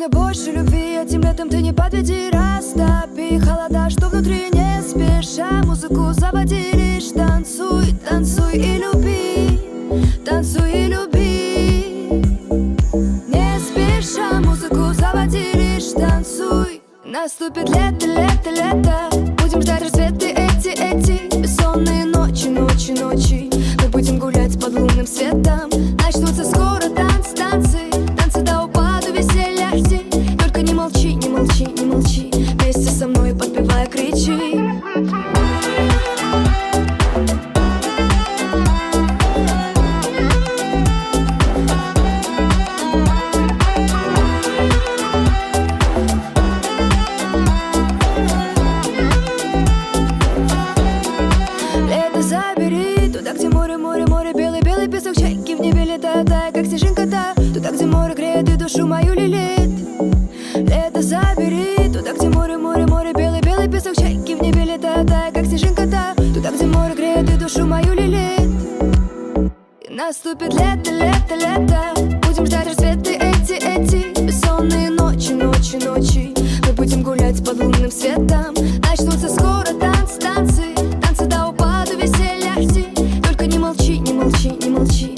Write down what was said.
нужно больше любви, этим летом ты не подведи. Растопи холода, что внутри, не спеша музыку заводи. Лишь танцуй, танцуй и люби, танцуй и люби. Не спеша музыку заводи, лишь танцуй. Наступит лето, лето, лето. Будем ждать рассветы эти бессонные ночи, ночи, ночи. Мы будем гулять под лунным светом. Начнутся скоро танцы, танцы, танцы до упаду, веселья жди. Только не молчи, не молчи, не молчи. Вместе со мной подпевая кричи. Забери туда, где море, море, море, белый, белый песок, чайки в небе летают, тая, как снежинка-то. Туда, где море греет и душу мою лелеет. Лето забери туда, где море, море, море, белый, белый песок, чайки в небе летают, тая, как снежинка-то. Туда, где море греет и душу мою лелеет. И наступит лето, лето, лето. Будем ждать рассветы эти бессонные ночи, ночи, ночи. Мы будем гулять под лунным светом. Начнутся скоро танцы, танцы, танцы до упаду, веселья жди. Только не молчи, не молчи, не молчи.